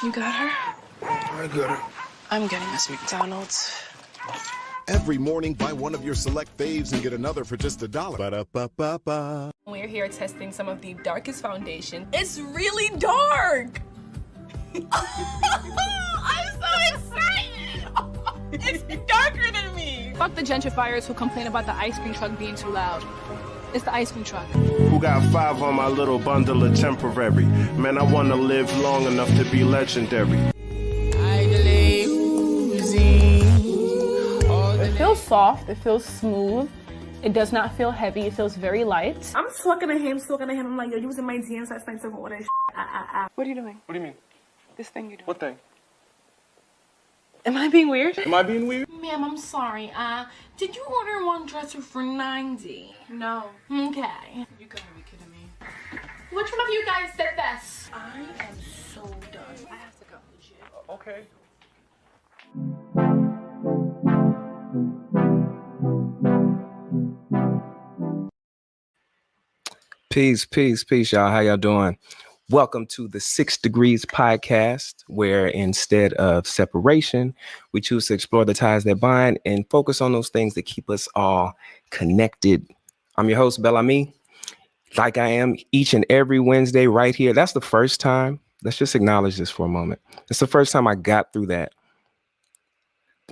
You got her? I got her. I'm getting us McDonald's. Every morning, buy one of your select faves and get another for just $1. Ba-da-ba-ba-ba. We're here testing some of the darkest foundation. It's really dark! I'm so excited! It's darker than me! Fuck the gentrifiers who complain about the ice cream truck being too loud. It's the ice cream truck. Who got 5 on my little bundle of temporary? Man, I wanna live long enough to be legendary. It feels soft, it feels smooth. It does not feel heavy, it feels very light. I'm talking to him. I'm like, yo, using my DMs last night to all that shit. What are you doing? What do you mean? This thing you're doing. What thing? Am I being weird? Am I being weird? Ma'am, I'm sorry. Did you order one dresser for $90? No. Okay. You gotta be kidding me. Which one of you guys said this? I am so done. I have to go. Legit. Okay. Peace, y'all. How y'all doing? Welcome to the 6 Degrees podcast, where instead of separation, we choose to explore the ties that bind and focus on those things that keep us all connected. I'm your host, Bel-Ami, like I am each and every Wednesday right here. That's the first time. Let's just acknowledge this for a moment. It's the first time I got through that.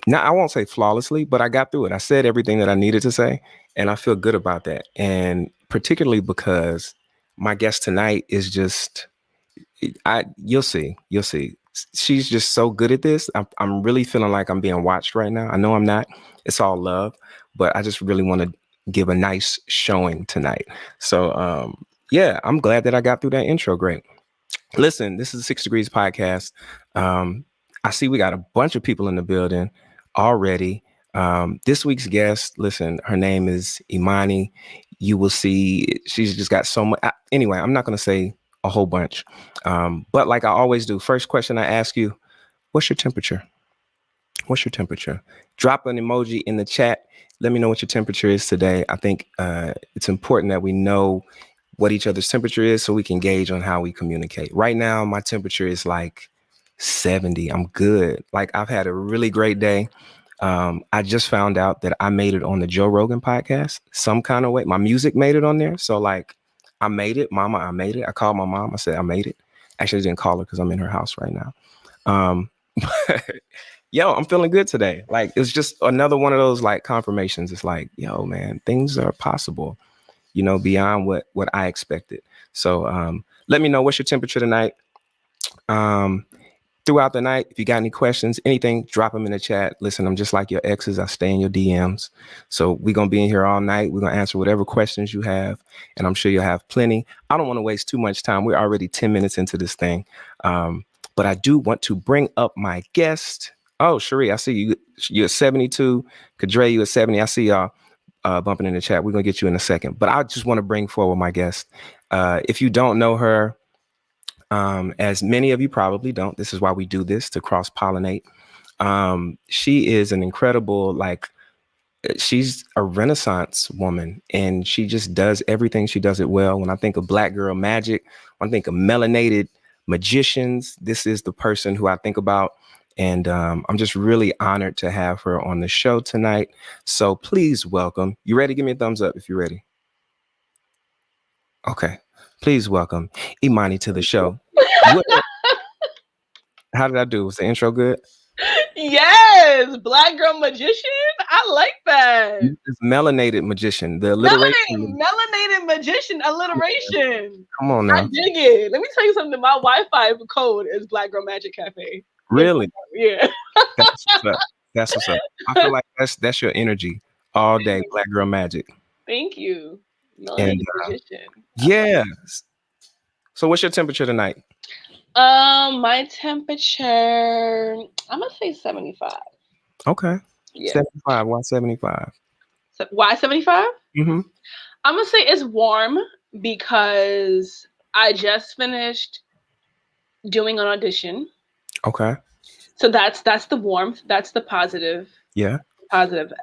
Now, I won't say flawlessly, but I got through it. I said everything that I needed to say, and I feel good about that. And particularly because my guest tonight is just, you'll see. She's just so good at this. I'm really feeling like I'm being watched right now. I know I'm not. It's all love, but I just really want to give a nice showing tonight. So, yeah, I'm glad that I got through that intro. Great. Listen, this is the 6 Degrees podcast. I see we got a bunch of people in the building already. This week's guest, listen, her name is Imani. You will see she's just got so much. Anyway, I'm not going to say a whole bunch. But like I always do, first question I ask you, what's your temperature? What's your temperature? Drop an emoji in the chat. Let me know what your temperature is today. I think it's important that we know what each other's temperature is so we can gauge on how we communicate. Right now, my temperature is like 70. I'm good. Like, I've had a really great day. I just found out that I made it on the Joe Rogan podcast some kind of way. My music made it on there. So like, I made it. Mama, I made it. I called my mom. I said, I made it. Actually, I didn't call her because I'm in her house right now. Yo, I'm feeling good today. Like, it's just another one of those like confirmations. It's like, yo, man, things are possible, you know, beyond what I expected. So let me know what's your temperature tonight. Throughout the night, if you got any questions, anything, drop them in the chat. Listen, I'm just like your exes. I stay in your DMs. So we're going to be in here all night. We're going to answer whatever questions you have, and I'm sure you'll have plenty. I don't want to waste too much time. We're already 10 minutes into this thing. But I do want to bring up my guest. Oh, Cherie, I see you. You're at 72. Kadre, you at 70. I see y'all. bumping in the chat. We're gonna get you in a second, but I just want to bring forward my guest. If you don't know her, as many of you probably don't, this is why we do this, to cross pollinate. She is an incredible, she's a Renaissance woman, and she just does everything. She does it well. When I think of Black girl magic, when I think of melanated magicians, this is the person who I think about. And I'm just really honored to have her on the show tonight. So please welcome. You ready? Give me a thumbs up if you're ready. Okay. Please welcome Imani to the show. How did I do? Was the intro good? Yes, Black girl magician. I like that. It's melanated magician. The alliteration. Melanated magician alliteration. Come on now. I dig it. Let me tell you something. My Wi-Fi code is Black Girl Magic Cafe. Really? Yeah. That's what's up. That's what's up. I feel like that's your energy all day. Black girl magic. Thank you. Melanated magician. Yes. So what's your temperature tonight? My temperature, I'm gonna say 75. Okay. Yeah. 75. Why 75? So, why 75? Mm-hmm. I'm gonna say it's warm because I just finished doing an audition. Okay. So that's the warmth. That's the positive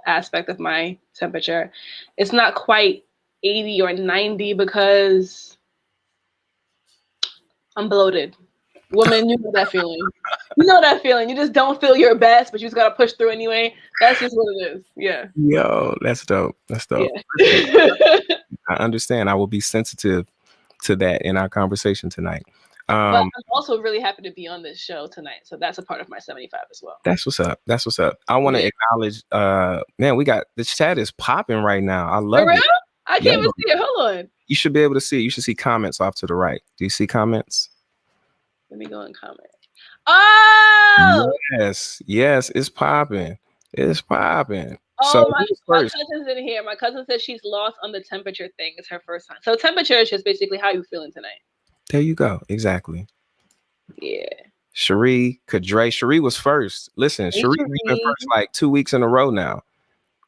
aspect of my temperature. It's not quite 80 or 90 because I'm bloated. Woman, you know that feeling. You know that feeling. You just don't feel your best, but you just gotta push through anyway. That's just what it is. Yeah. Yo, that's dope. That's dope. Yeah. I understand. I will be sensitive to that in our conversation tonight. But I'm also really happy to be on this show tonight. So that's a part of my 75 as well. That's what's up. That's what's up. I want to acknowledge, man, we got the chat is popping right now. I love it. I can't even see it. Hold on. You should be able to see it. You should see comments off to the right. Do you see comments? Let me go and comment. Oh! Yes, it's popping. It's popping. Oh, so my cousin's in here. My cousin said she's lost on the temperature thing. It's her first time. So temperature is just basically how you feeling tonight. There you go. Exactly. Yeah. Cherie, Kadre. Cherie was first. Listen, Cherie's been first like 2 weeks in a row now.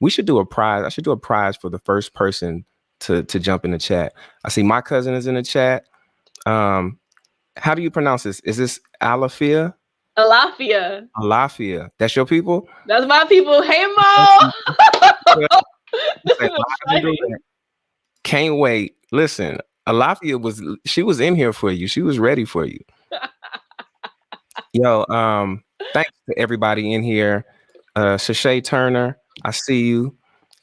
We should do a prize. I should do a prize for the first person to jump in the chat. I see my cousin is in the chat. How do you pronounce this? Is this Alafia? Alafia. That's your people? That's my people. Hey, Mo. Can't wait. Listen, Alafia was in here for you. She was ready for you. Yo, thanks to everybody in here. Sashay Turner, I see you.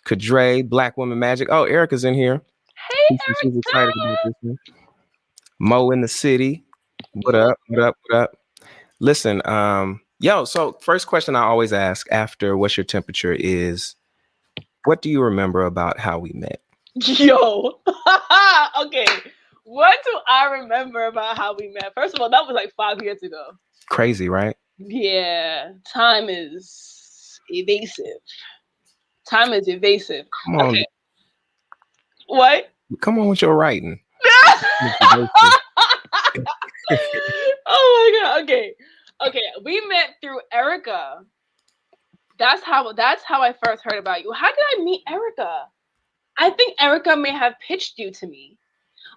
Kadre, Black Woman Magic. Oh, Erica's in here. Hey, she's excited about this one. Mo in the city. What up? Listen, so first question I always ask after what's your temperature is, what do you remember about how we met? Yo. Okay. What do I remember about how we met? First of all, that was like 5 years ago. Crazy, right? Yeah. Time is evasive. Come on. Okay. What? Come on with your writing. Oh my god. Okay. We met through Erica. That's how I first heard about you. How did I meet Erica? I think Erica may have pitched you to me.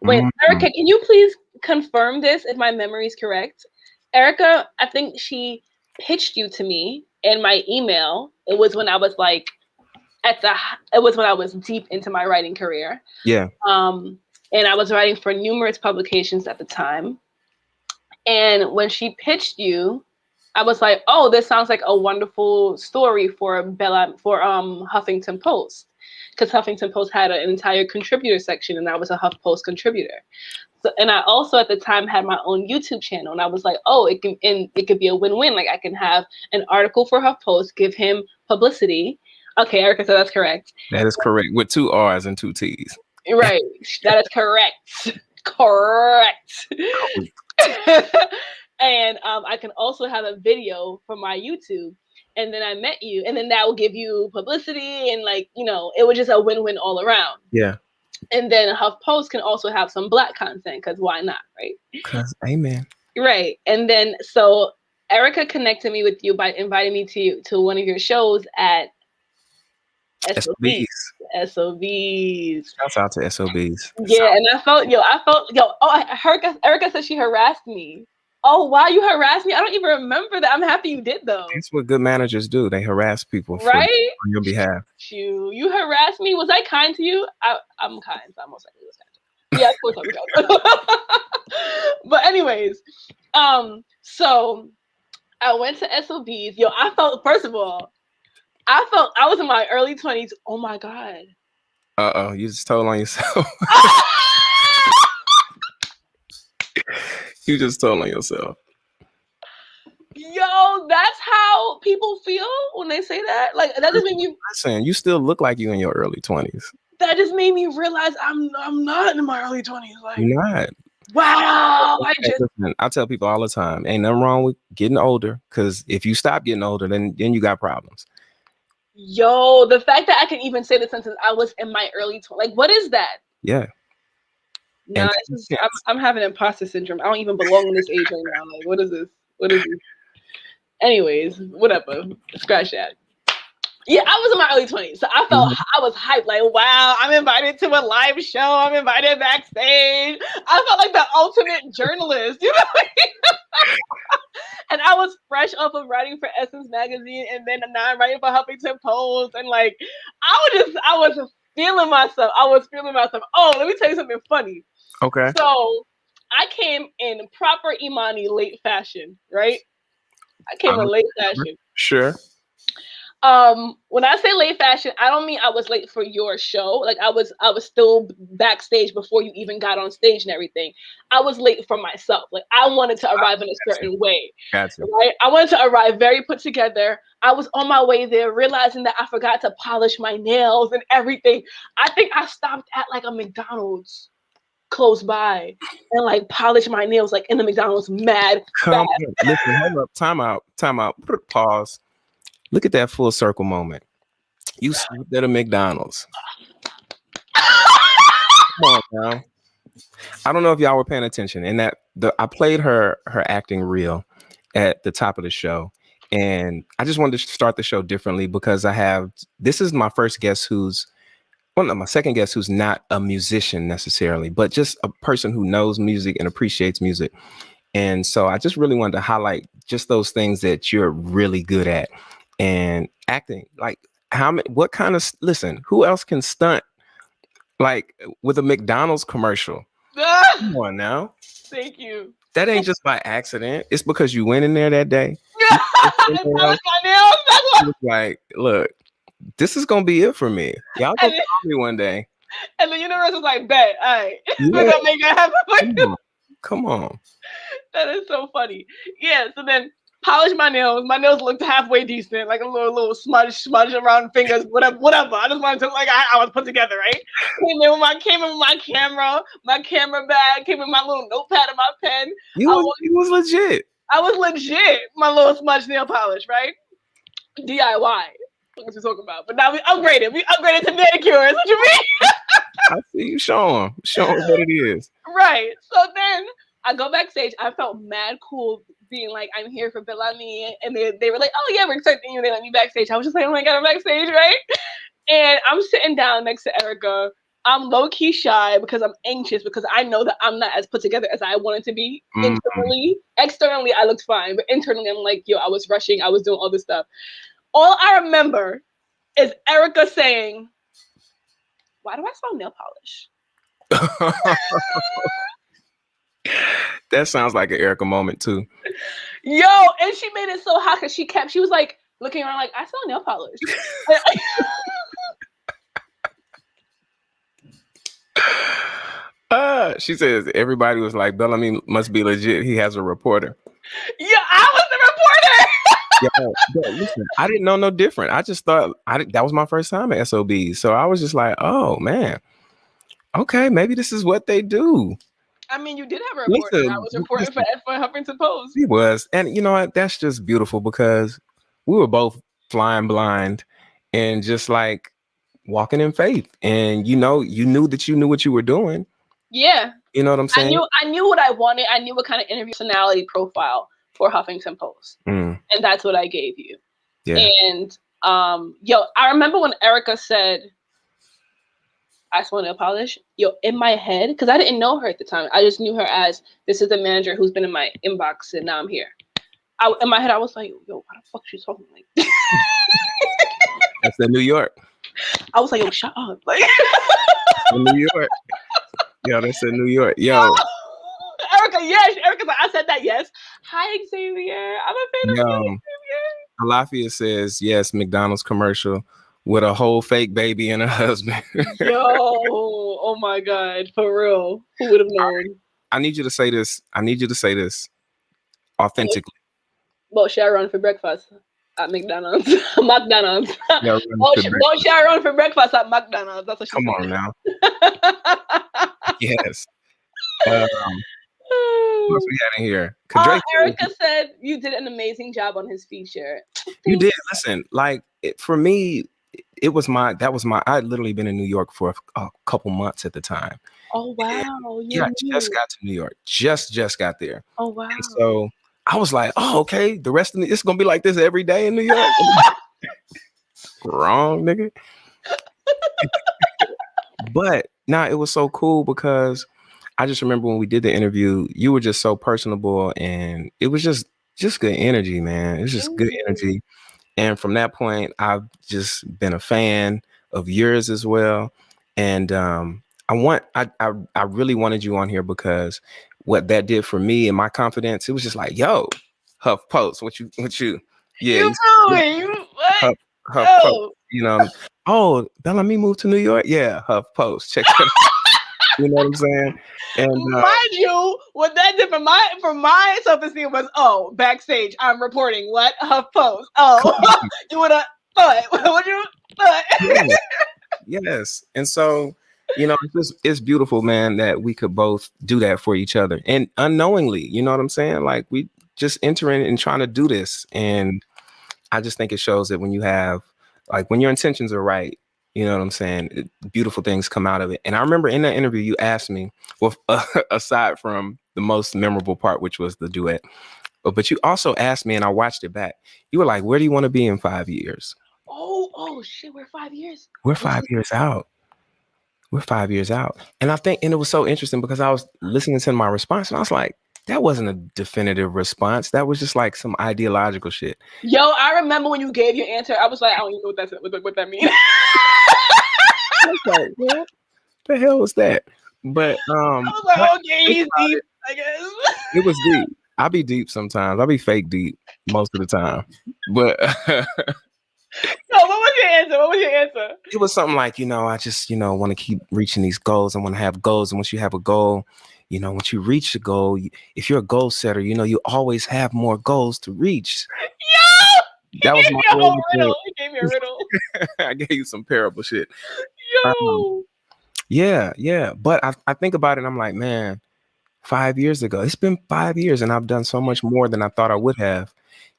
Wait, Erica, can you please confirm this if my memory is correct? Erica, I think she pitched you to me in my email. It was when I was deep into my writing career. Yeah. And I was writing for numerous publications at the time. And when she pitched you, I was like, oh, this sounds like a wonderful story for Huffington Post. Because Huffington Post had an entire contributor section, and I was a HuffPost contributor. So, and I also at the time had my own YouTube channel, and I was like, oh, it could be a win-win. Like I can have an article for HuffPost, give him publicity. Okay, Erica, so that's correct. That is correct, with 2 R's and 2 T's. Right, that is correct. Correct. And I can also have a video for my YouTube. And then I met you, and then that will give you publicity, and it was just a win-win all around. Yeah. And then HuffPost can also have some Black content, because why not, right? Because amen. Right. And then so Erica connected me with you by inviting me to one of your shows at SOBs. SOBs. Shouts out to SOBs. Yeah, and I felt, Erica said she harassed me. Oh, wow, you harassed me? I don't even remember that. I'm happy you did, though. That's what good managers do. They harass people right? on your behalf. You harassed me. Was I kind to you? I'm kind, so I most likely was kind to you. Yeah, of course I was. But anyways, so I went to SOBs. Yo, I felt, first of all, I was in my early 20s. Oh my God. Uh-oh, you just told on yourself. You just told on yourself. Yo, that's how people feel when they say that. Like, that just made me. Listen, you still look like you in your early 20s. That just made me realize I'm not in my early 20s. Like, You're not. Wow. Listen, I tell people all the time, ain't nothing wrong with getting older, because if you stop getting older, then you got problems. Yo, the fact that I can even say the sentence, I was in my early 20s. Like, what is that? Yeah. Nah, I'm having imposter syndrome. I don't even belong in this age right now. Like, what is this? What is this? Anyways, whatever. Scratch that. Yeah, I was in my early 20s. So I felt I was hyped. Like, wow, I'm invited to a live show. I'm invited backstage. I felt like the ultimate journalist. You know what I mean? And I was fresh off of writing for Essence magazine, and then now I'm writing for Huffington Post. And like, I was feeling myself. Oh, let me tell you something funny. Okay. So I came in proper Imani late fashion, right? I came in late fashion. Sure. When I say late fashion, I don't mean I was late for your show. Like, I was still backstage before you even got on stage and everything. I was late for myself. Like, I wanted to arrive in a certain way. Gotcha. Right? I wanted to arrive very put together. I was on my way there, realizing that I forgot to polish my nails and everything. I think I stopped at like a McDonald's close by and like polish my nails like in the McDonald's mad fast. Listen, hold up. Time out. Pause. Look at that full circle moment. You stopped at a McDonald's. Come on now. I don't know if y'all were paying attention. And I played her acting reel at the top of the show. And I just wanted to start the show differently because this is my first guest my second guest who's not a musician necessarily, but just a person who knows music and appreciates music. And so I just really wanted to highlight just those things that you're really good at. And acting, like who else can stunt like with a McDonald's commercial? Come on now. Thank you. That ain't just by accident. It's because you went in there that day. Like, look, this is gonna be it for me. Y'all gonna call me one day. And the universe is like, bet, all right, we're gonna make it happen. Come on. That is so funny. Yeah, so then polish my nails. My nails looked halfway decent, like a little smudge around fingers, whatever. I just wanted to like I was put together, right? Came in with my camera, my camera bag, came with my little notepad and my pen. You was legit. I was legit. My little smudge nail polish, right? DIY. What you talking about? But now we upgraded. To manicures. What you mean? I see you. Show them what it is. Right. So then I go backstage. I felt mad cool being like, I'm here for Bel-Ami. And they were like, oh yeah, we're expecting you. They let me backstage. I was just like, oh my God, I'm backstage, right? And I'm sitting down next to Erica. I'm low-key shy because I'm anxious because I know that I'm not as put together as I wanted to be internally. Externally, I looked fine. But internally, I'm like, yo, I was rushing. I was doing all this stuff. All I remember is Erica saying, why do I smell nail polish? That sounds like an Erica moment too. Yo, and she made it so hot because she was like looking around like, I smell nail polish. She says everybody was like, Bel-Ami must be legit. He has a reporter. Yeah, I was the reporter. Yeah, listen, I didn't know no different. I just thought that was my first time at SOB. So I was just like, oh man, okay, maybe this is what they do. I mean, you did have a reporter. Listen, I was reporting for Huffington Post. He was. And you know what? That's just beautiful because we were both flying blind and just like walking in faith. And you knew that you knew what you were doing. Yeah. You know what I'm saying? I knew what I wanted. I knew what kind of interview personality profile for Huffington Post. And that's what I gave you. Yeah. And Yo, I remember when Erica said, I just want to polish. Yo, in my head, because I didn't know her at the time. I just knew her as, this is the manager who's been in my inbox and now I'm here. In my head, I was like, yo, why the fuck is she talking like this? That's in New York. I was like, yo, shut up. Like, in New York. Yo, that's in New York. Yo. Erica, yes. Erica's like, I said that, yes. Hi, Xavier. I'm a fan of you, Xavier. Alafia says, yes, McDonald's commercial with a whole fake baby and a husband. Yo, oh my God. For real. Who would have known? I need you to say this. Authentically. Well, Sharon for breakfast at McDonald's. McDonald's. Yeah, don't Sharon for breakfast at McDonald's. That's what she Come on now. Yes. What else we had in here? Erica said you did an amazing job on his feature. You did. Listen, like for me, that was my. I'd literally been in New York for a couple months at the time. Oh wow! I just got to New York. Just got there. Oh wow! And so I was like, oh okay, the rest of it's gonna be like this every day in New York. Wrong, nigga. But it was so cool because I just remember when we did the interview, you were just so personable and it was just good energy, man. It was just good energy. And from that point, I've just been a fan of yours as well. And I really wanted you on here because what that did for me and my confidence, it was just like, yo, Huff Post, what you yeah. Huff Post, you know. Oh, Bel-Ami moved to New York? Yeah, Huff Post. Check it out. You know what I'm saying? And mind you, what that did for my self-esteem was, backstage, I'm reporting what? Huff Post. You would have thought. What you thought? Yes. And so, it's beautiful, man, that we could both do that for each other. And unknowingly, you know what I'm saying? Like we just entering and trying to do this. And I just think it shows that when you have, like when your intentions are right, you know what I'm saying? Beautiful things come out of it. And I remember in that interview, you asked me, well, aside from the most memorable part, which was the duet, but you also asked me, and I watched it back. You were like, where do you want to be in 5 years? Oh shit, we're 5 years. We're 5 years out. We're 5 years out. And I think, and it was so interesting because I was listening to my response and I was like, that wasn't a definitive response. That was just like some ideological shit. Yo, I remember when you gave your answer, I was like, I don't even know what that means. I was like, what the hell was that? But I was like, okay, he's deep, I guess. It was deep. I'll be deep sometimes. I'll be fake deep most of the time. But no, what was your answer? It was something like, I just, want to keep reaching these goals. I want to have goals. And once you have a goal, once you reach the goal, if you're a goal setter, you always have more goals to reach. Yo! That was my whole riddle. He gave me a riddle. I gave you some parable shit. Yo! Yeah. But I think about it and I'm like, man, 5 years ago, it's been 5 years and I've done so much more than I thought I would have,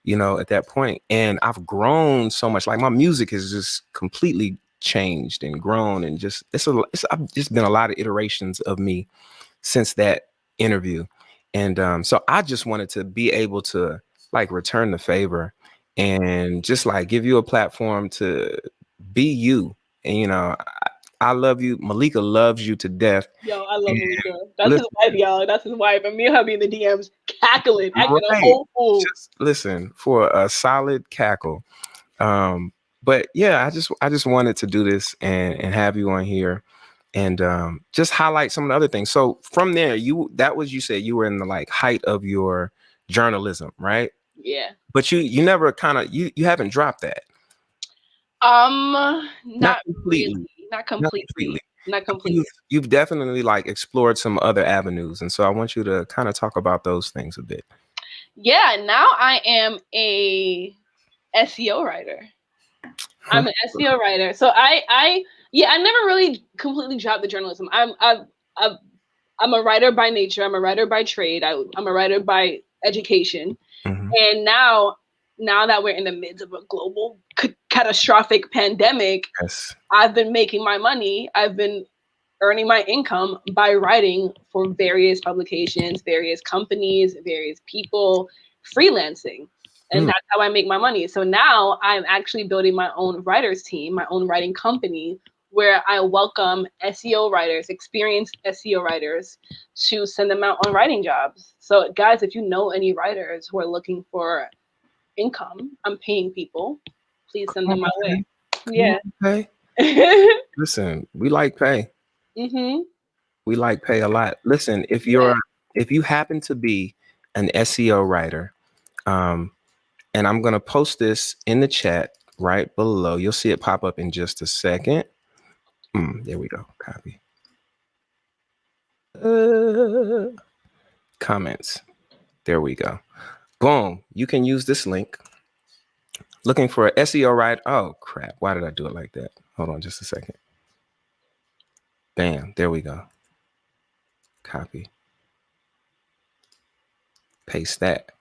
at that point. And I've grown so much. Like my music has just completely changed and grown and just, I've just been a lot of iterations of me since that interview. And so I just wanted to be able to like return the favor and just like give you a platform to be you. And, I love you. Malika loves you to death. Yo, I love Malika. That's his wife, y'all. That's his wife. And me and her be in the DMs cackling, acting a whole fool. Just listen for a solid cackle. But yeah, I just wanted to do this and have you on here and just highlight some of the other things. So from there, you said you were in the like height of your journalism, right? Yeah. But you never you haven't dropped that. Not completely. Really. Not completely. You've definitely like explored some other avenues. And so I want you to kind of talk about those things a bit. Yeah, now I am a SEO writer. I'm an SEO writer. So I never really completely dropped the journalism. I'm a writer by nature. I'm a writer by trade. I'm a writer by education. Mm-hmm. And now that we're in the midst of a global catastrophic pandemic, yes, I've been making my money. I've been earning my income by writing for various publications, various companies, various people, freelancing. And that's how I make my money. So now I'm actually building my own writers team, my own writing company, where I welcome SEO writers, experienced SEO writers, to send them out on writing jobs. So guys, if you know any writers who are looking for income, I'm paying people, please send them my way. Yeah. Pay. Listen, we like pay. Mm-hmm. We like pay a lot. Listen, if you happen to be an SEO writer, and I'm gonna post this in the chat right below. You'll see it pop up in just a second. There we go. Copy. Comments. There we go. Boom. You can use this link. Looking for an SEO writer. Oh crap. Why did I do it like that? Hold on just a second. Bam. There we go. Copy. Paste that.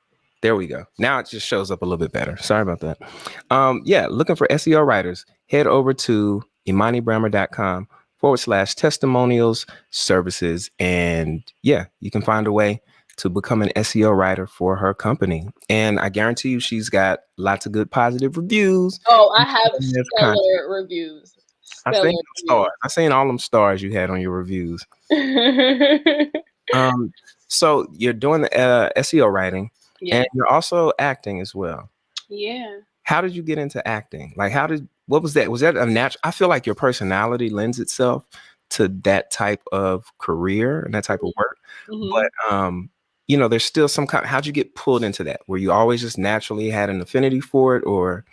There we go. Now it just shows up a little bit better. Sorry about that. Yeah, looking for SEO writers, head over to imanibrammer.com/testimonials services. And yeah, you can find a way to become an SEO writer for her company. And I guarantee you she's got lots of good positive reviews. Oh, I have stellar reviews. I seen all them stars you had on your reviews. So you're doing the SEO writing, and you're also acting as well. Yeah. How did you get into acting? Like, what was that? Was that a natural? I feel like your personality lends itself to that type of career and that type of work. But there's still some kind. How'd you get pulled into that? Were you always just naturally had an affinity for it, or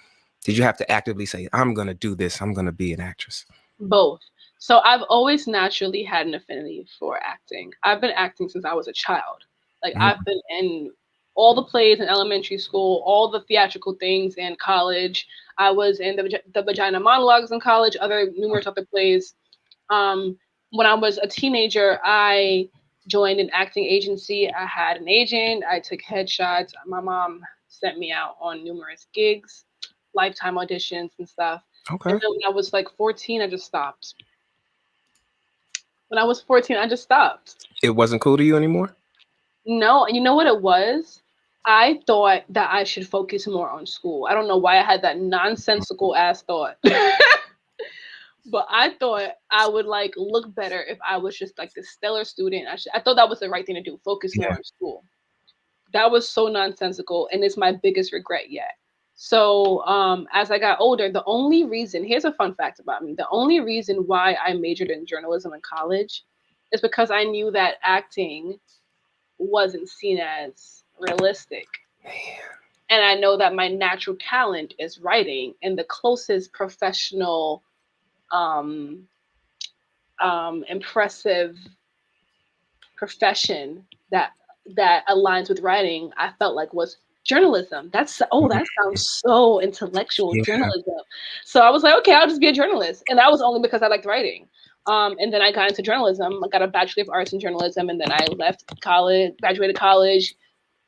did you have to actively say, "I'm going to do this. I'm going to be an actress"? Both. So I've always naturally had an affinity for acting. I've been acting since I was a child. Like I've been in all the plays in elementary school, all the theatrical things in college. I was in the Vagina Monologues in college, numerous other plays. When I was a teenager, I joined an acting agency. I had an agent. I took headshots. My mom sent me out on numerous gigs, lifetime auditions and stuff. Okay. And then when I was like 14, I just stopped. When I was 14, I just stopped. It wasn't cool to you anymore? No, and you know what it was? I thought that I should focus more on school. I don't know why I had that nonsensical ass thought. But I thought I would like look better if I was just like the stellar student. I thought that was the right thing to do, focus more on school. That was so nonsensical, and it's my biggest regret yet. So as I got older, here's a fun fact about me. The only reason why I majored in journalism in college is because I knew that acting wasn't seen as realistic. Man. And I know that my natural talent is writing, and the closest professional, impressive profession that aligns with writing, I felt like was journalism. That sounds so intellectual, journalism. So I was like, okay, I'll just be a journalist. And that was only because I liked writing. And then I got into journalism. I got a Bachelor of Arts in journalism, and then I left college, graduated college,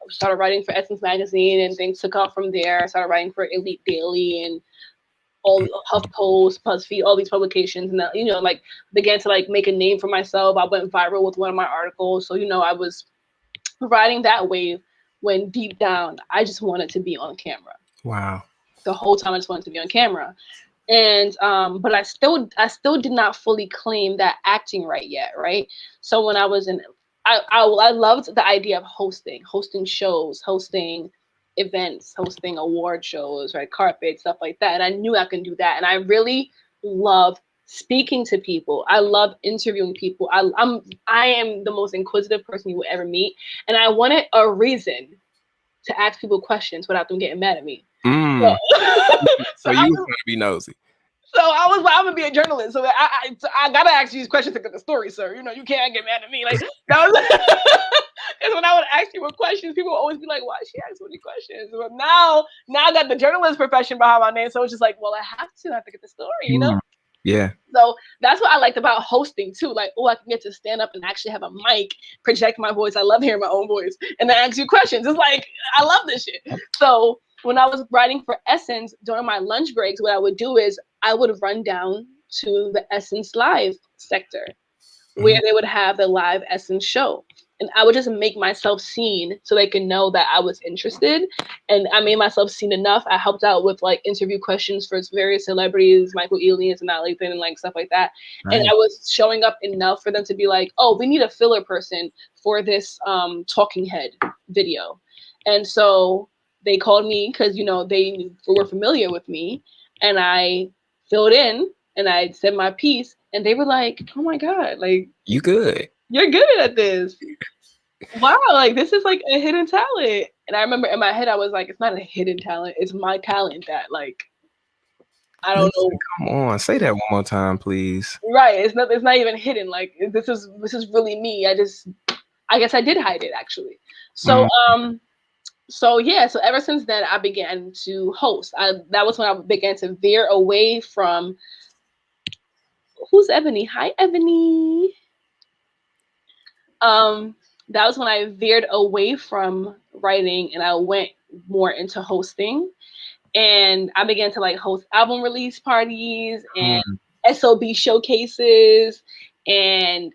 started writing for Essence magazine, and things took off from there. I started writing for Elite Daily and all Huff Post, BuzzFeed, all these publications, and like began to like make a name for myself. I went viral with one of my articles. So I was riding that wave when deep down I just wanted to be on camera. Wow. The whole time I just wanted to be on camera. And but I still did not fully claim that acting right yet, right? So when I was I loved the idea of hosting shows, hosting events, hosting award shows, right? Carpet, stuff like that. And I knew I could do that. And I really love speaking to people. I love interviewing people. I am the most inquisitive person you will ever meet. And I wanted a reason to ask people questions without them getting mad at me. So you was going to be nosy. So I was like, I'm gonna be a journalist. So I gotta ask you these questions to get the story, sir. You can't get mad at me. Like that was because when I would ask you questions, people would always be like, why is she asking so many questions? But now I got the journalist profession behind my name. So it's just like, well, I have to get the story, Yeah. So that's what I liked about hosting too. Like, I can get to stand up and actually have a mic, project my voice. I love hearing my own voice, and then ask you questions. It's like, I love this shit. So when I was writing for Essence during my lunch breaks, what I would do is I would run down to the Essence Live sector where they would have the live Essence show. And I would just make myself seen so they can know that I was interested. And I made myself seen enough. I helped out with like interview questions for various celebrities, Michael Ealy and Natalie and like stuff like that. Right. And I was showing up enough for them to be like, oh, we need a filler person for this talking head video. And so they called me because, you know, they were familiar with me. And I filled in and I said my piece. And they were like, oh my God, like, You good. you're good at this. Wow, like this is like a hidden talent. And I remember in my head I was like, it's not a hidden talent, it's my talent that like I don't know. Come on, say that one more time, please. Right. It's not even hidden. Like this is really me. I guess I did hide it actually. So so yeah, so ever since then I began to host. That was when I began to veer away from who's Ebony? Hi Ebony. That was when I veered away from writing and I went more into hosting. And I began to like host album release parties and SOB showcases and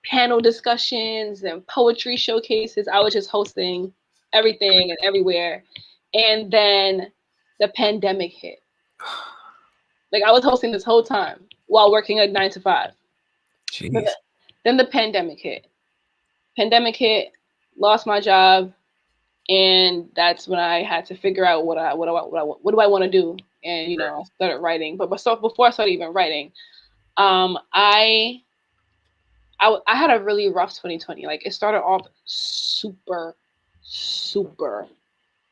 panel discussions and poetry showcases. I was just hosting everything and everywhere. And then the pandemic hit. Like I was hosting this whole time while working a 9 to 5. Jeez. Then the pandemic hit. Lost my job, and that's when I had to figure out what do I want to do. And you know, I started writing. But before I started even writing, I had a really rough 2020. Like it started off super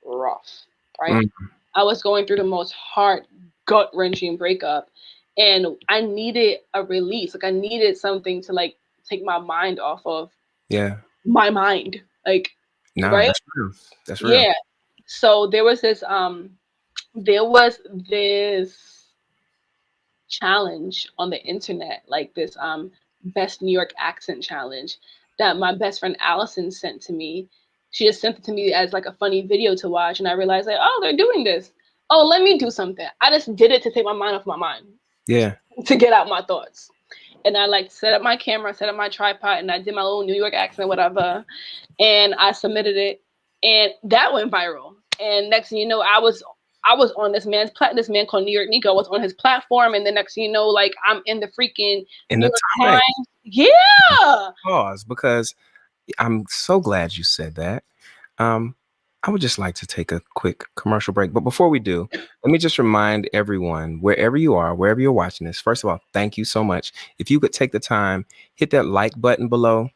rough, right? I was going through the most hard, gut-wrenching breakup, and I needed a release. Like I needed something to like take my mind off of my mind. Like right? That's real. Yeah. So there was this challenge on the internet, like this best New York accent challenge that my best friend Allison sent to me. She just sent it to me as like a funny video to watch, and I realized like, oh, they're doing this. Oh, let me do something. I just did it to take my mind off my mind. Yeah. To get out my thoughts. And I like set up my camera, set up my tripod, and I did my little New York accent, whatever. And I submitted it, and that went viral. And next thing you know, I was on this man called New York Nico. I was on his platform, and the next thing you know, like I'm in the freaking in New the York Times. Yeah. Pause, because I'm so glad you said that. I would just like to take a quick commercial break. But before we do, let me just remind everyone, wherever you are, wherever you're watching this, first of all, thank you so much. If you could take the time, hit that like button below.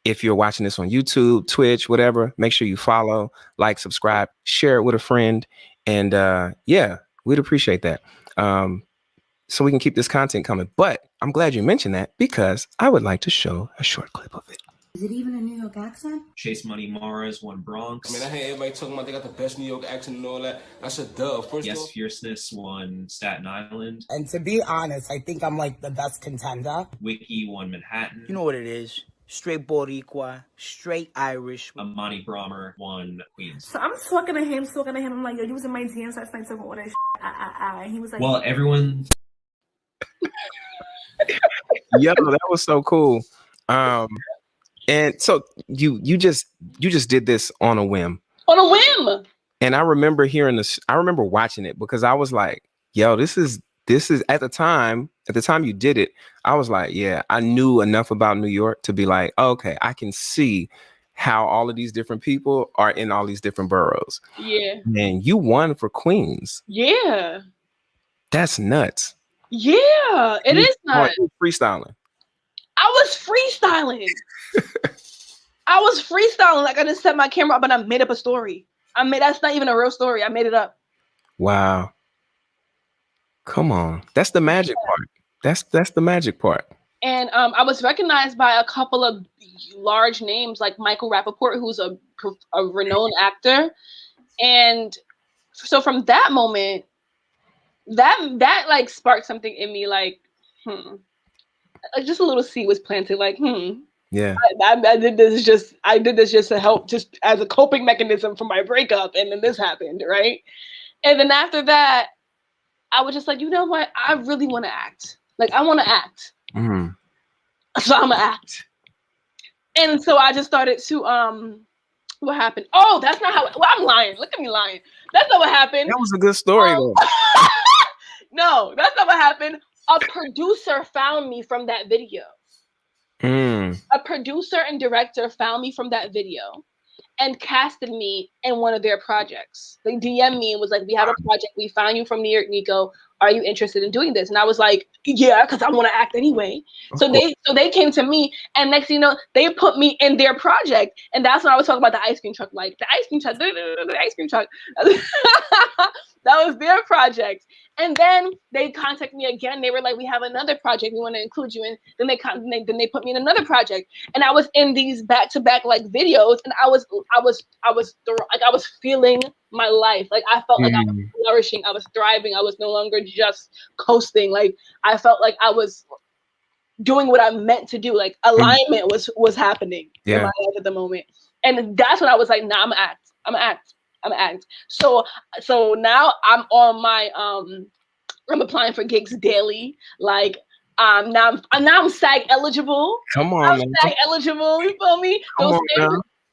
If you're watching this on YouTube, Twitch, whatever, make sure you follow, like, subscribe, share it with a friend. And yeah, we'd appreciate that. So we can keep this content coming. But I'm glad you mentioned that because I would like to show a short clip of it. Is it even a New York accent? Chase Money Mars won Bronx. I mean, I hear everybody talking about they got the best New York accent and all that. I said, duh. First Yes, Fierceness won Staten Island. And to be honest, I think I'm like the best contender. Wiki won Manhattan. You know what it is. Straight Boricua, straight Irish. Imani Brammer won Queens. So I'm talking to him. I'm like, yo, you was in my DMs last night talking all that shit. And he was like, well, everyone. Yo, that was so cool. And so you just did this on a whim. On a whim. And I remember hearing this. I remember watching it because I was like, yo, this is at the time you did it. I was like, yeah, I knew enough about New York to be like, oh, okay, I can see how all of these different people are in all these different boroughs. Yeah. And you won for Queens. Yeah. That's nuts. Yeah, it is nuts. Freestyling. I was freestyling. Like I just set my camera up and I made up a story. That's not even a real story. I made it up. Wow. Come on. That's the magic part. That's the magic part. And I was recognized by a couple of large names like Michael Rappaport, who's a renowned actor. And so from that moment, that like sparked something in me, like, just a little seed was planted, like, yeah, I did this just to help, just as a coping mechanism for my breakup, and then this happened, right? And then after that, I was just like, you know what? I really want to act. Like, I want to act. So I'm gonna act. And so I just started to what happened? Oh, that's not how. Well, I'm lying. Look at me lying. That's not what happened. That was a good story though. No, that's not what happened. A producer found me from that video. A producer and director found me from that video and casted me in one of their projects. They DM'd me and was like, "We have a project. We found you from New York, Nico. Are you interested in doing this?" And I was like, "Yeah, because I want to act anyway." So they came to me, and next thing you know, they put me in their project, and that's when I was talking about the ice cream truck, like the ice cream truck, the ice cream truck. That was their project. And then they contacted me again. They were like, "We have another project. We want to include you in." Then they put me in another project, and I was in these back-to-back like videos, and I was feeling my life. Like I felt like I was flourishing. I was thriving. I was no longer just coasting. Like I felt like I was doing what I meant to do. Like alignment was happening in my life at the moment, and that's when I was like, "Nah, I'm gonna act." So now I'm on my I'm applying for gigs daily. Like now I'm SAG eligible. Come on, I'm SAG eligible. You feel me?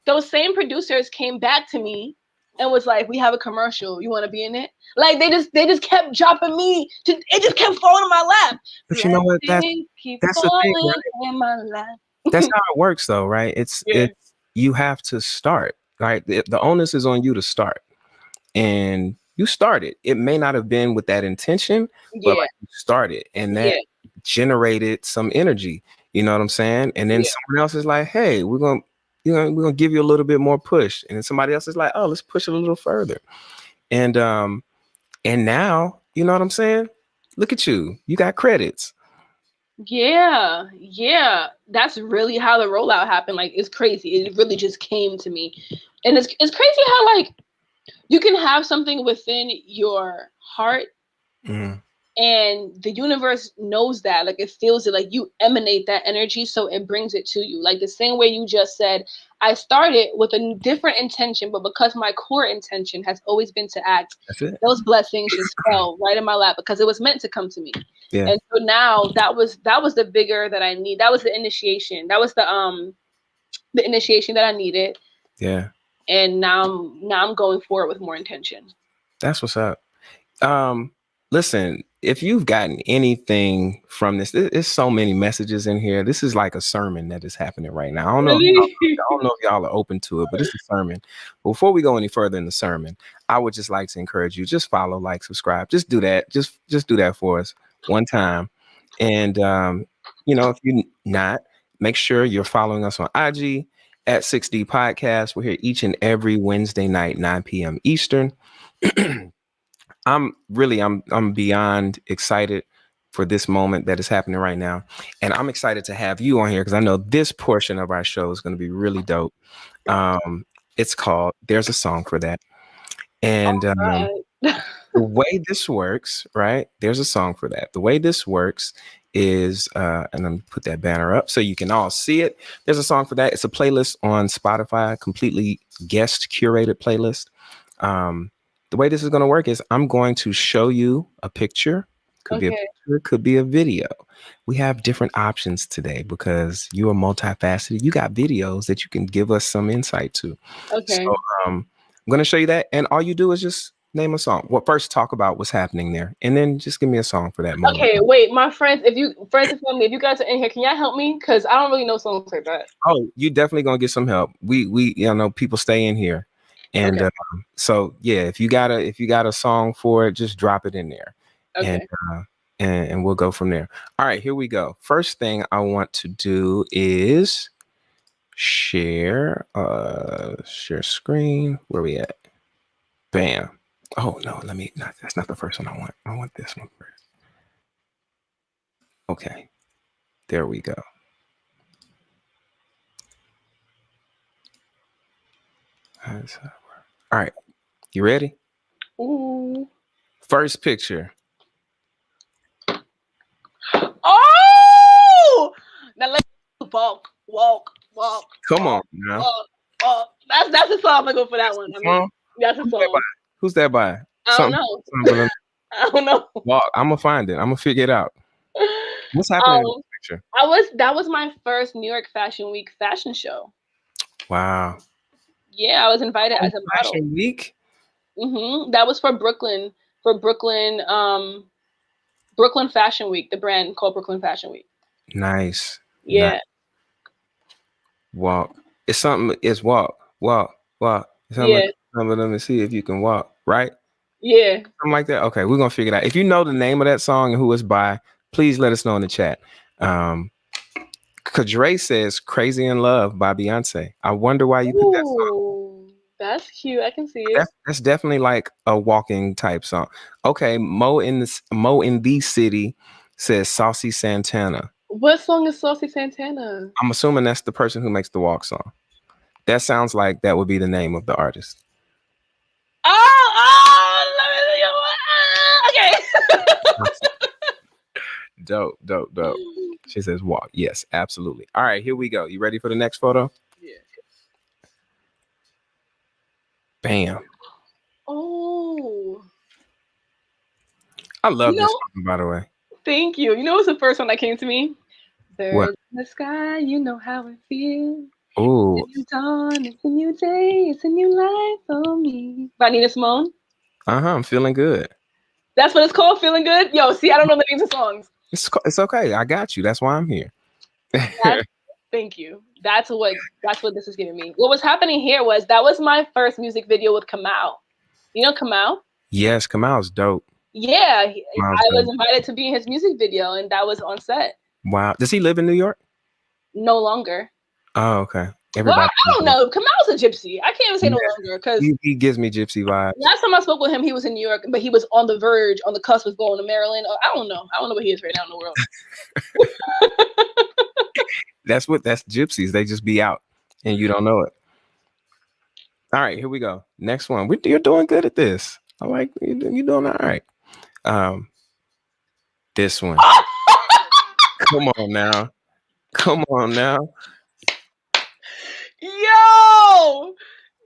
Those same producers came back to me and was like, "We have a commercial. You want to be in it?" Like they just kept dropping me. It just kept falling in my lap. But you know what? That's the thing, right? In my lap. That's how it works, though, right? It's you have to start, right? The onus is on you to start, and you started. It may not have been with that intention, but like you started, and that generated some energy. You know what I'm saying? And then someone else is like, "Hey, we're gonna give you a little bit more push," and then somebody else is like, "Oh, let's push it a little further," and now you know what I'm saying? Look at you. You got credits. Yeah. That's really how the rollout happened. Like it's crazy. It really just came to me. And it's crazy how like you can have something within your heart and the universe knows that. Like it feels it, like you emanate that energy, so it brings it to you. Like the same way you just said, I started with a different intention, but because my core intention has always been to act, those blessings just fell right in my lap because it was meant to come to me. And so now that was the bigger that I need. That was the initiation. That was the initiation that I needed. Yeah. And now I'm going forward with more intention. That's what's up. Listen, if you've gotten anything from this, there's so many messages in here. This is like a sermon that is happening right now. I don't know if y'all are open to it, but it's a sermon. Before we go any further in the sermon, I would just like to encourage you, just follow, like, subscribe. Just do that. Just do that for us one time. And, if you're not, make sure you're following us on IG at 6D Podcast. We're here each and every Wednesday night, 9 p.m. Eastern. I'm beyond excited for this moment that is happening right now. And I'm excited to have you on here because I know this portion of our show is going to be really dope. It's called There's a Song for That. And the way this works, right? There's a song for that. The way this works is, and let me put that banner up so you can all see it. There's a song for that. It's a playlist on Spotify, completely guest curated playlist. The way this is going to work is I'm going to show you a picture. Could be a picture, could be a video. We have different options today because you are multifaceted. You got videos that you can give us some insight to. Okay. So I'm going to show you that. And all you do is just name a song. Well, first talk about what's happening there. And then just give me a song for that moment. Okay, wait, my friends and family, if you guys are in here, can y'all help me? Because I don't really know songs like that. Oh, you definitely going to get some help. We people stay in here. And so yeah, if you got a song for it, just drop it in there. Okay. And we'll go from there. All right, here we go. First thing I want to do is share screen. Where we at? Bam. Oh no, that's not the first one I want. I want this one first. Okay. There we go. All right, you ready? Ooh. First picture. Oh! Now let's walk. Come on now. Walk. That's a song. I'm gonna go for that one. That's a song. Who's that by? I don't know. I don't know. Walk. I'm gonna find it. I'm gonna figure it out. What's happening in this picture. That was my first New York Fashion Week fashion show. Wow. Yeah, I was invited as a model. Fashion Week? That was for Brooklyn, Brooklyn Fashion Week, the brand called Brooklyn Fashion Week. Nice. Yeah. Nice. Walk. It's something. It's walk. It's something. Yeah. Let me see if you can walk. Right. Yeah. Something like that. Okay, we're gonna figure it out. If you know the name of that song and who it's by, please let us know in the chat. Kadre says "Crazy in Love" by Beyonce. I wonder why you picked that song. Ooh, that's cute. I can see it. That's definitely like a walking type song. Okay, Mo in the City says Saucy Santana. What song is Saucy Santana? I'm assuming that's the person who makes the walk song. That sounds like that would be the name of the artist. Okay. Dope. She says walk. Yes, absolutely. All right, here we go. You ready for the next photo? Yeah. Bam. Oh. I love this song, by the way. Thank you. You know what's the first one that came to me? What? Birds in the sky, you know how it feels. Ooh. It's a new dawn, it's a new day, it's a new life for me. By Nina Simone. I'm feeling good. That's what it's called, feeling good? Yo, see, I don't know the names of songs. It's okay. I got you. That's why I'm here. Thank you. That's what this is giving me. What was happening here was that was my first music video with Kamau. You know Kamau? Yes, Kamal's dope. Yeah, Kamal's I was dope. invited to be in his music video, and that was on set. Wow. Does he live in New York? No longer. Oh, okay. Well, I don't know. Kamal's a gypsy. I can't even say no longer because he gives me gypsy vibes. last time I spoke with him, he was in New York, but he was on the verge, on the cusp of going to Maryland. I don't know. I don't know where he is right now in the world. That's gypsies. They just be out and you don't know it. All right, here we go. Next one. You're doing good at this. I like you're doing all right. This one. Come on now. Yo,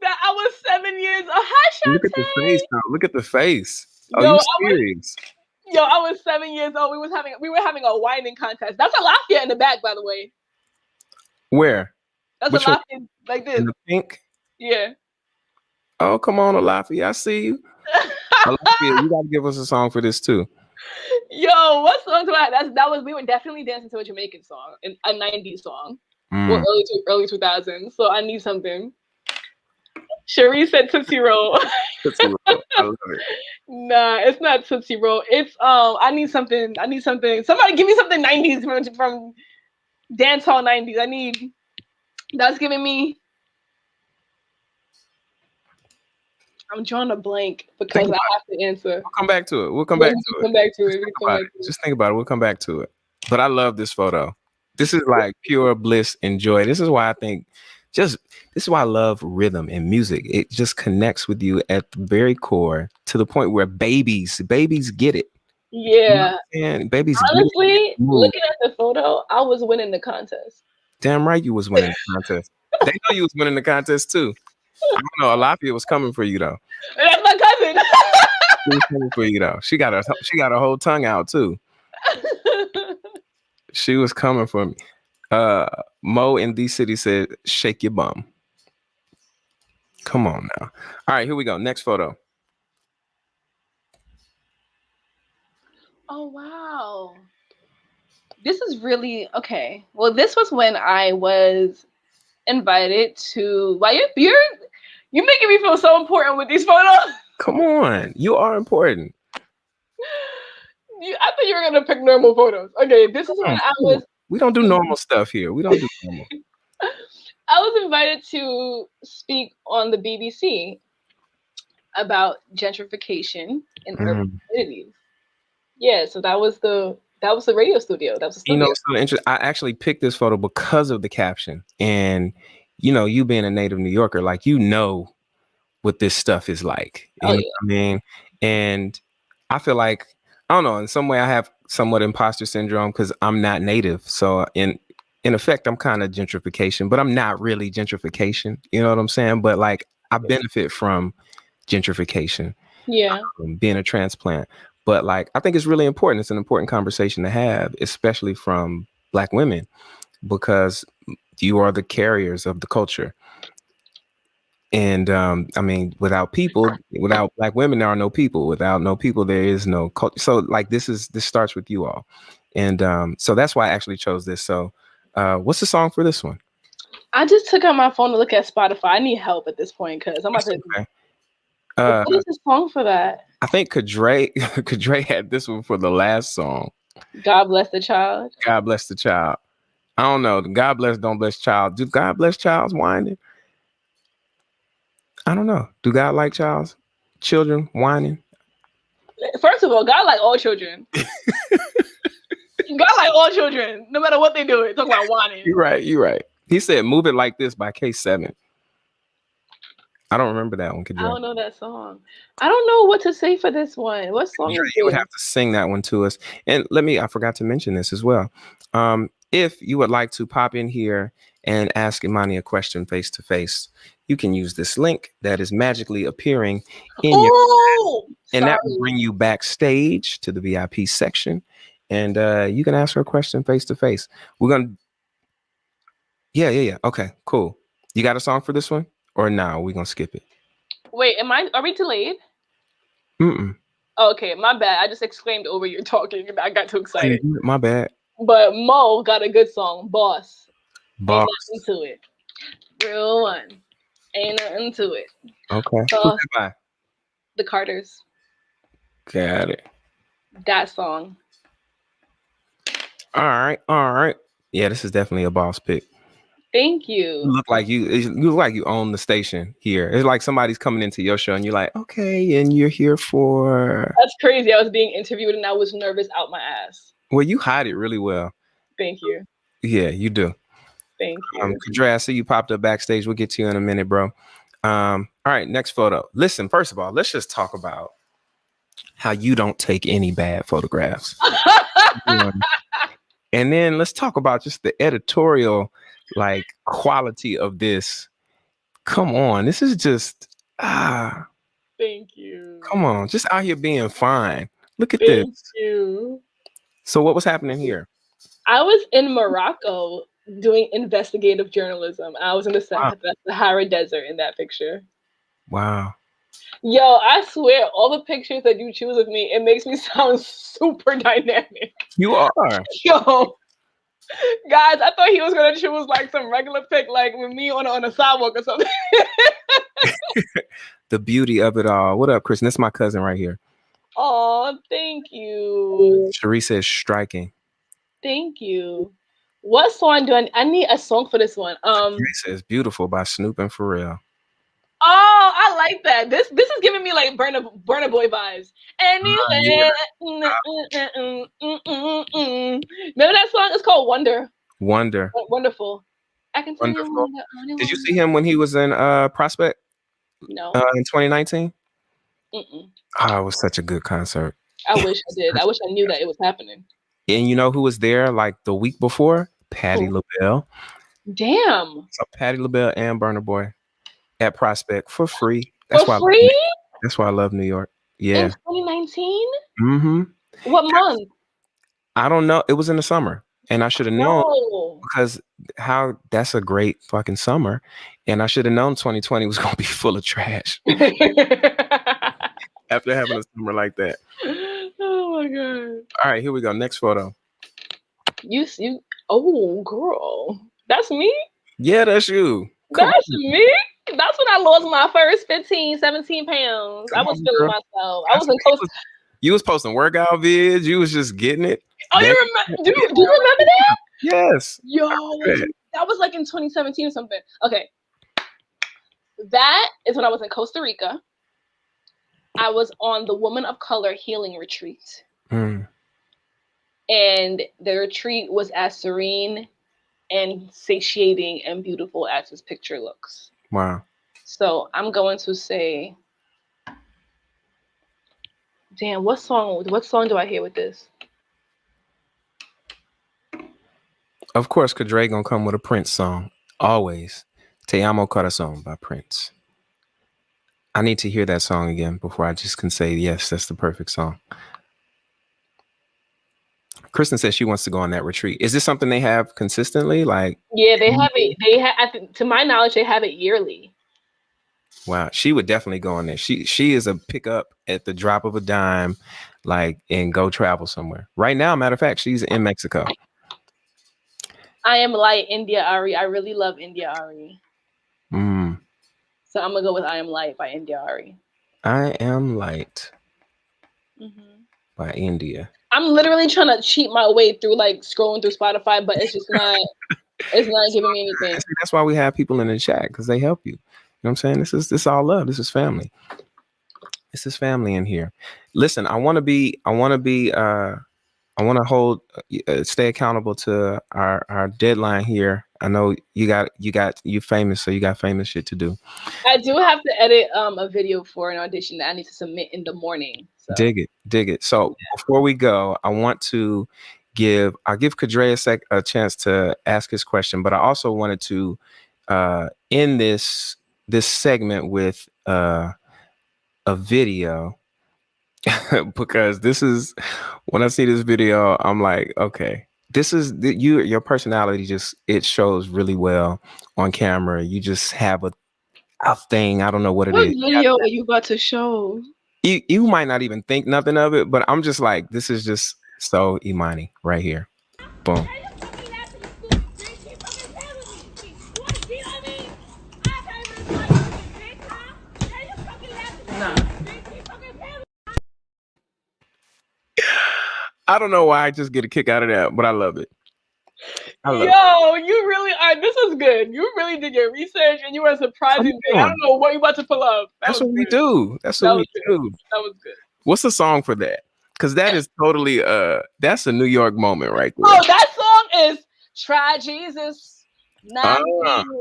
that I was 7 years old. Hi, Shantae. Look at the face now. Look at the face. Are Yo, you serious? I was 7 years old. We were having a whining contest. That's a Lafayette in the back, by the way. Where? That's Which a Lafayette like this. In the pink? Yeah. Oh, come on, Lafayette. I see you. Lafayette, you gotta give us a song for this too. Yo, what song do I? We were definitely dancing to a Jamaican song, a 90s song, or early 2000s. So I need something. Cherie said Tootsie Roll. Tootsie Roll. I love it. Nah, it's not Tootsie Roll. It's I need something. Somebody give me something 90s from dance hall 90s. That's giving me. I'm drawing a blank because I have to answer. We'll come back to it. Just think about it. We'll come back to it. But I love this photo. This is like pure bliss and joy. This is why I think this is why I love rhythm and music. It just connects with you at the very core to the point where babies get it. Yeah. And babies. Honestly, looking at the photo, I was winning the contest. Damn right you was winning the contest. They know you was winning the contest too. I don't know. Alafia was coming for you though. That's my cousin. She was coming for you though. She got her whole tongue out too. She was coming for me. Mo in D City said, "Shake your bum." Come on now. All right, here we go. Next photo. Oh wow. This is really okay. Well, this was when I was invited to. Why you're making me feel so important with these photos. Come on, you are important. I thought you were gonna pick normal photos. Okay, this is when I was. We don't do normal stuff here. We don't do normal. I was invited to speak on the BBC about gentrification in urban communities. Yeah, so that was the radio studio. That was the studio. You know, so interesting. I actually picked this photo because of the caption, and you being a native New Yorker, like what this stuff is like. You know what I mean? And I feel like I don't know. In some way, I have somewhat imposter syndrome because I'm not native. So in effect, I'm kind of gentrification, but I'm not really gentrification. You know what I'm saying? But like I benefit from gentrification. Yeah. Being a transplant. But like I think it's really important. It's an important conversation to have, especially from Black women, because you are the carriers of the culture. And I mean, without Black women, there are no people. Without no people, there is no culture. So like this starts with you all. And so that's why I actually chose this. So what's the song for this one? I just took out my phone to look at Spotify. I need help at this point because I'm about to. Okay. What is the song for that? I think Kadre had this one for the last song. God bless the child. God bless the child. I don't know. God bless, don't bless child. Do God bless child's whining? I don't know. Do God like children whining? First of all, God like all children. God like all children, no matter what they do. Talk about whining. You're right. He said, "Move It Like This" by K7. I don't remember that one. I don't know that song. I don't know what to say for this one. What song is You would this? have to sing that one to us. And I forgot to mention this as well. If you would like to pop in here and ask Imani a question face to face, you can use this link that is magically appearing in your and that will bring you backstage to the VIP section. And you can ask her a question face to face. We're gonna Yeah. Okay, cool. You got a song for this one? Or no, we're gonna skip it. Wait, are we delayed? Mm-mm. Okay, my bad. I just exclaimed over you talking. I got too excited. My bad. But Mo got a good song, Boss. Boss. Ain't nothing to it. Real one. Ain't nothing to it. Okay. So, who's that by? The Carters. Got it. That song. All right. Yeah, this is definitely a boss pick. Thank you. You look like you own the station here. It's like somebody's coming into your show and you're like, okay, and you're here for. That's crazy. I was being interviewed and I was nervous out my ass. Well, you hide it really well. Thank you. Yeah, you do. Thank you. Kadre, I see you popped up backstage. We'll get to you in a minute, bro. All right, next photo. Listen, first of all, let's just talk about how you don't take any bad photographs. And then let's talk about just the editorial quality of this. Come on, this is just Thank you. Come on, just out here being fine. Look at Thank this. you. So what was happening here? I was in Morocco doing investigative journalism. I was in the Sahara Desert in that picture. Wow. Yo, I swear, all the pictures that you choose of me, it makes me sound super dynamic. You are. Yo. Guys, I thought he was gonna choose some regular pic, with me on a sidewalk or something. The beauty of it all. What up, Chris? That's my cousin right here. Oh, thank you. Cherie says striking. Thank you. What song do I need a song for this one? Cherie says beautiful by Snoop and Pharrell. Oh, I like that. This is giving me Burna Boy vibes. Anyway, remember that song? It's called Wonder. Wonderful. I can tell you. Did you see him when he was in Prospect? No. In 2019? Mm-mm. Oh, it was such a good concert. I wish I did. I wish I knew that it was happening. And you know who was there the week before? Patti LaBelle. Damn. So Patti LaBelle and Burna Boy at Prospect for free. That's why I love New York. Yeah. In 2019? Mm-hmm. What month? I don't know. It was in the summer. And I should have known because that's a great fucking summer. And I should have known 2020 was going to be full of trash. After having a summer like that. Oh my God. All right, here we go. Next photo. Oh, girl. That's me? Yeah, that's you. That's me? That's when I lost my first 15, 17 pounds. I was feeling myself. I was in Costa. You was posting workout vids. You was just getting it. Oh, you remember? Do you remember that? Yes. Yo, that was in 2017 or something. Okay. That is when I was in Costa Rica. I was on the Woman of Color Healing Retreat. And the retreat was as serene and satiating and beautiful as this picture looks. Wow. So I'm going to say, damn, what song do I hear with this? Of course, Kadre gonna come with a Prince song. Always. Te Amo Corazon by Prince. I need to hear that song again before I just can say, yes, that's the perfect song. Kristen says she wants to go on that retreat. Is this something they have consistently? Like, Yeah, they have it. They have, to my knowledge, they have it yearly. wow, she would definitely go on there. She is a pickup at the drop of a dime, like, and go travel somewhere. Right now, matter of fact, she's in Mexico. I Am Light, India Ari. I really love India Ari. So I'm gonna go with I Am Light by India Ari. I Am Light by India. I'm literally trying to cheat my way through like scrolling through Spotify, but it's just not. It's not giving me anything. See, that's why we have people in the chat, because they help you. You know what I'm saying? This all love. This is family. This is family in here. Listen, I want to hold, stay accountable to our deadline here. I know you famous, so you got famous shit to do. I do have to edit a video for an audition that I need to submit in the morning. So. Dig it. So before we go, I'll give Kadre a chance to ask his question, but I also wanted to end this segment with a video. Because this is, when I see this video, I'm like, okay, this is your personality. It shows really well on camera. You just have a thing. I don't know what it is. What video are you about to show? You might not even think nothing of it, but I'm just like, this is just so Imani right here. Boom. I don't know why I just get a kick out of that, but I love it. You really are. This is good. You really did your research, and you were surprising me. I don't know what you about to pull up. That's what we do. That's what we do. That was good. What's the song for that? Because that is totally that's a New York moment right there. Oh, that song is "Try Jesus, Not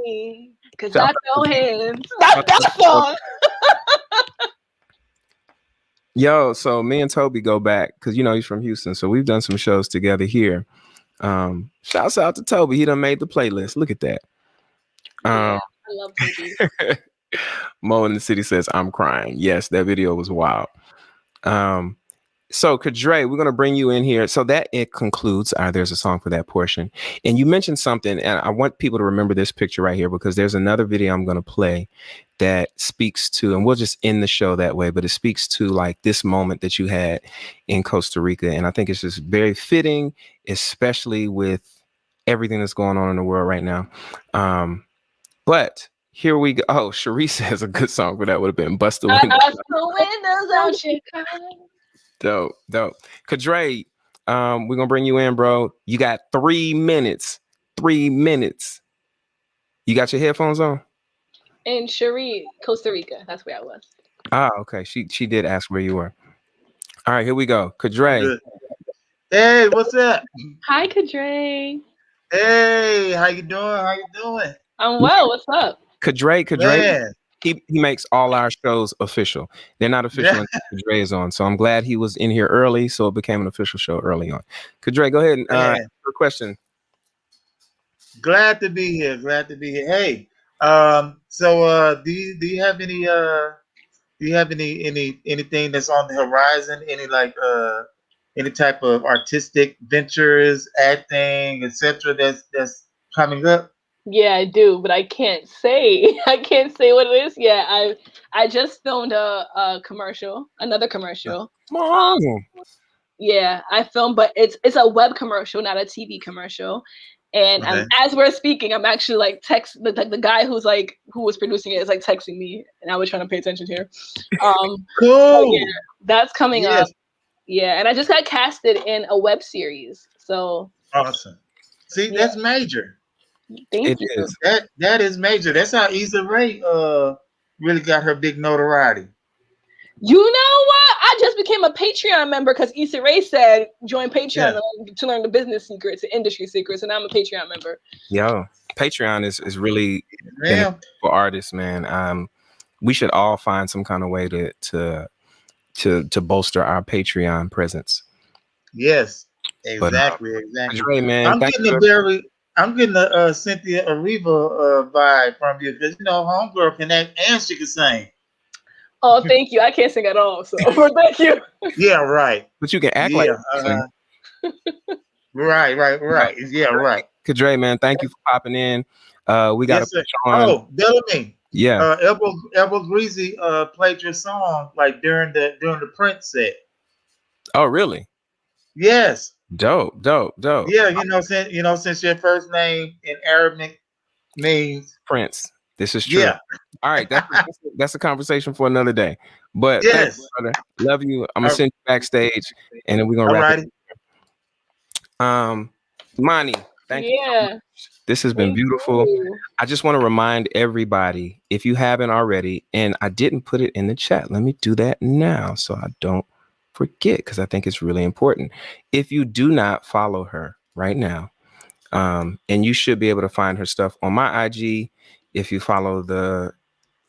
Me," because I know hands. That's that song. Yo, so me and Toby go back because he's from Houston, so we've done some shows together here. Shouts out to Toby. He done made the playlist. Look at that. I love Toby. Mo in the city says, I'm crying. Yes, that video was wild. So Kadre, we're going to bring you in here. So that it concludes There's a Song for That portion. And you mentioned something, and I want people to remember this picture right here, because there's another video I'm going to play that speaks to, and we'll just end the show that way, but it speaks to like this moment that you had in Costa Rica. And I think it's just very fitting, especially with everything that's going on in the world right now. But here we go. Oh, Sharice says a good song for that would have been Bust the Windows Out Chicago. Dope. Kadre, we're gonna bring you in, bro. You got 3 minutes. 3 minutes. You got your headphones on? In Costa Rica. That's where I was. Okay. She did ask where you were. All right, here we go. Kadre. Hey, what's up? Hi, Kadre. Hey, how you doing? I'm well. What's up? Kadre. Man. He makes all our shows official. They're not official until Kadre is on. So I'm glad he was in here early, so it became an official show early on. Kadre, go ahead and ask your question. Glad to be here. Hey, so do you have any anything that's on the horizon? Any type of artistic ventures, acting, etc. that's coming up? Yeah, I do, but I can't say what it is. Yeah, I just filmed another commercial. Yeah, I filmed, but it's a web commercial, not a TV commercial. And as we're speaking, I'm actually like the guy who was producing it is like texting me, and I was trying to pay attention here. Cool. So yeah, that's coming up. Yeah, and I just got casted in a web series. So awesome. See, that's major. Thank you. That is major. That's how Issa Rae really got her big notoriety. You know what? I just became a Patreon member because Issa Rae said join Patreon to learn the business secrets, the industry secrets, and I'm a Patreon member. Yo, Patreon is really for artists, man. We should all find some kind of way to bolster our Patreon presence. Yes, exactly. Dre, man, I'm getting a Cynthia Erivo vibe from you, because homegirl can act and she can sing. Oh, thank you. I can't sing at all, so thank you. Yeah, right. But you can act like Right. Yeah, right. Kadre, man, thank you for popping in. We got to Yes, sir. push on. Oh, Bel-Ami. Yeah. Elbow Greasy played your song like during the Prince set. Oh, really? Yes. Dope. Yeah, since your first name in Arabic means Prince. This is true. yeah. All right, that's a conversation for another day. But thank Yes. you, brother. Love you. I'm gonna send you backstage, and then we're gonna wrap it. Imani, thank you so much. This has been beautiful. I just want to remind everybody, if you haven't already, and I didn't put it in the chat, let me do that now so I don't forget, because I think it's really important. If you do not follow her right now, and you should be able to find her stuff on my IG. If you follow the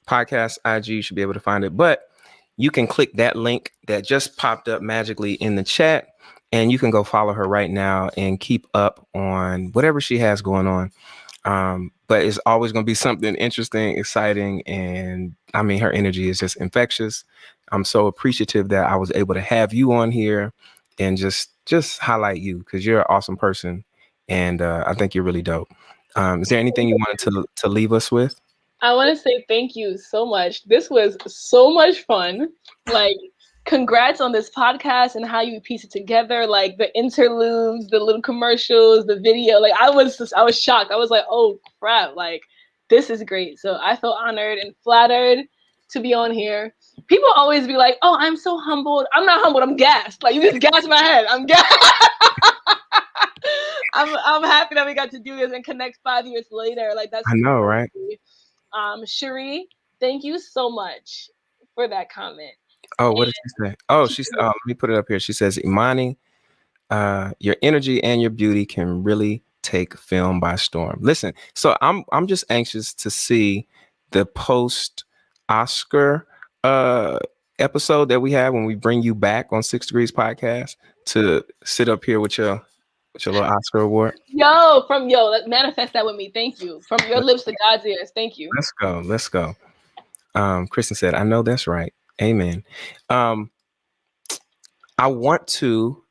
podcast IG, you should be able to find it. But you can click that link that just popped up magically in the chat, and you can go follow her right now and keep up on whatever she has going on. But it's always going to be something interesting, exciting, and I mean, her energy is just infectious. I'm so appreciative that I was able to have you on here and just highlight you, because you're an awesome person, and I think you're really dope. Is there anything you wanted to leave us with? I want to say thank you so much. This was so much fun. Like, congrats on this podcast and how you piece it together. Like the interludes, the little commercials, the video. Like I was shocked. I was like, oh crap! Like this is great. So I feel honored and flattered to be on here. People always be like, oh, I'm so humbled. I'm not humbled. I'm gassed. Like you just gassed my head. I'm gassed. I'm happy that we got to do this and connect 5 years later. Like that's I know, right? Cherie, thank you so much for that comment. Oh, what did she say? Oh, she said, let me put it up here. She says, Imani, your energy and your beauty can really take film by storm. Listen, so I'm just anxious to see the post Oscar episode that we have when we bring you back on 6 Degrees Podcast to sit up here with your little Oscar award. Manifest that with me. Thank you. From your lips to God's ears. Thank you. Let's go. Kristen said, I know that's right. Amen. I want to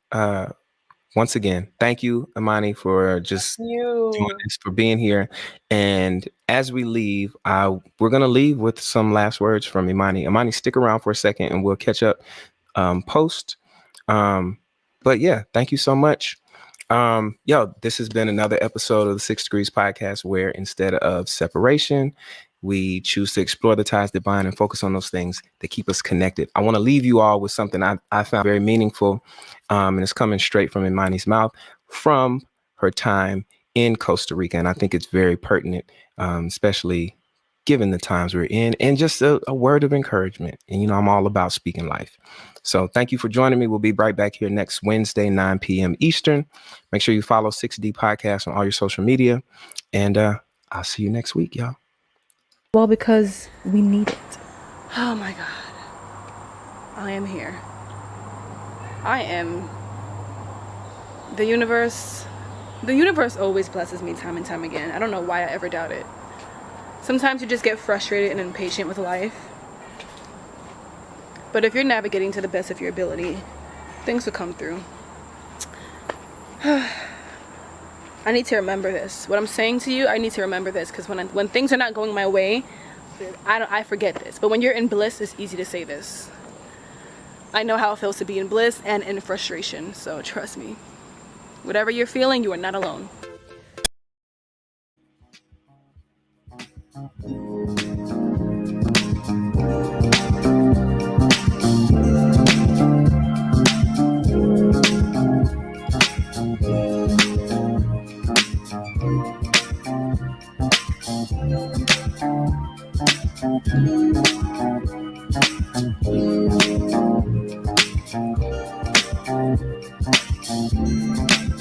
once again thank you, Imani, for just doing this, for being here. And as we leave, we're gonna leave with some last words from Imani. Imani, stick around for a second and we'll catch up post. But yeah, thank you so much. This has been another episode of the 6 Degrees Podcast, where instead of separation, we choose to explore the ties that bind and focus on those things that keep us connected. I want to leave you all with something I found very meaningful, and it's coming straight from Imani's mouth from her time in Costa Rica. And I think it's very pertinent, especially given the times we're in, and just a word of encouragement. And, I'm all about speaking life. So thank you for joining me. We'll be right back here next Wednesday, 9 p.m. Eastern. Make sure you follow 6D Podcast on all your social media. And I'll see you next week, y'all. Well, because we need it. Oh my God. I am here. I am. The universe always blesses me time and time again. I don't know why I ever doubt it. Sometimes you just get frustrated and impatient with life. But if you're navigating to the best of your ability, things will come through. I need to remember this. What I'm saying to you, I need to remember this, because when things are not going my way, I forget this. But when you're in bliss, it's easy to say this. I know how it feels to be in bliss and in frustration, so trust me. Whatever you're feeling, you are not alone.